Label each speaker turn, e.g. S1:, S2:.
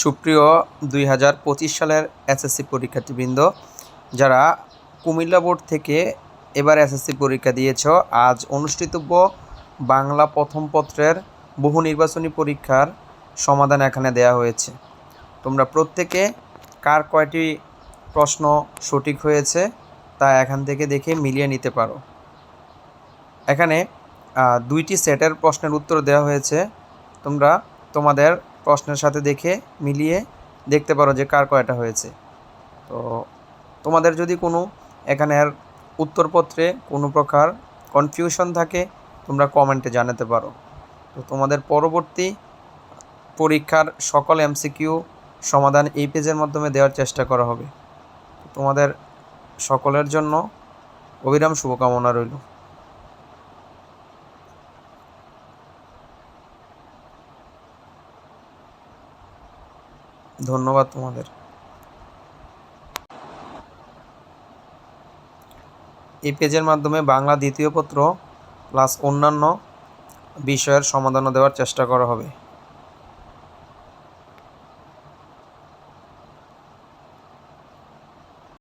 S1: সুপ্রিয় 2025 সালের এসএসসি পরীক্ষার্থীবৃন্দ, যারা কুমিল্লা বোর্ড থেকে এবার এসএসসি পরীক্ষা দিয়েছ, আজ অনুষ্ঠিতব্য বাংলা প্রথম পত্রের বহু নির্বাচনী পরীক্ষার সমাধান এখানে দেয়া হয়েছে। তোমরা প্রত্যেকে কার কয়টি প্রশ্ন সঠিক হয়েছে তা এখান থেকে দেখে মিলিয়ে নিতে পারো। এখানে 2টি সেটের প্রশ্নের উত্তর দেওয়া হয়েছে। তোমরা তোমাদের প্রশ্নের সাথে দেখে মিলিয়ে দেখতে পারো যে কার কয়টা হয়েছে। তো তোমাদের যদি কোনো এখানের উত্তরপত্রে কোনো প্রকার কনফিউশন থাকে, তোমরা কমেন্টে জানাতে পারো। তো তোমাদের পরবর্তী পরীক্ষার সকল এমসিকিউ সমাধান এই পেজের মাধ্যমে দেওয়ার চেষ্টা করা হবে। তোমাদের সকলের জন্য অবিরাম শুভকামনা রইল। ধন্যবাদ তোমাদের। এই পেজের মাধ্যমে বাংলা দ্বিতীয় পত্র প্লাস অন্যান্য বিষয়ের সমাধানও দেওয়ার চেষ্টা করা হবে।